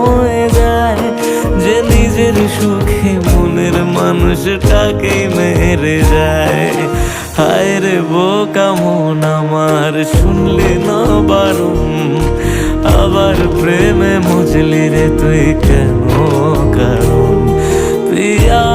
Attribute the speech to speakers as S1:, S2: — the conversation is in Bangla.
S1: হয়ে যায়, যে নিজের সুখে মনের মানুষটাকেই মেরে যায়। হায় রে বোকা মন আমার, শুনলি না বারণ, আবার প্রেমে মজলি রে তুই কেন কারণ। পিয়া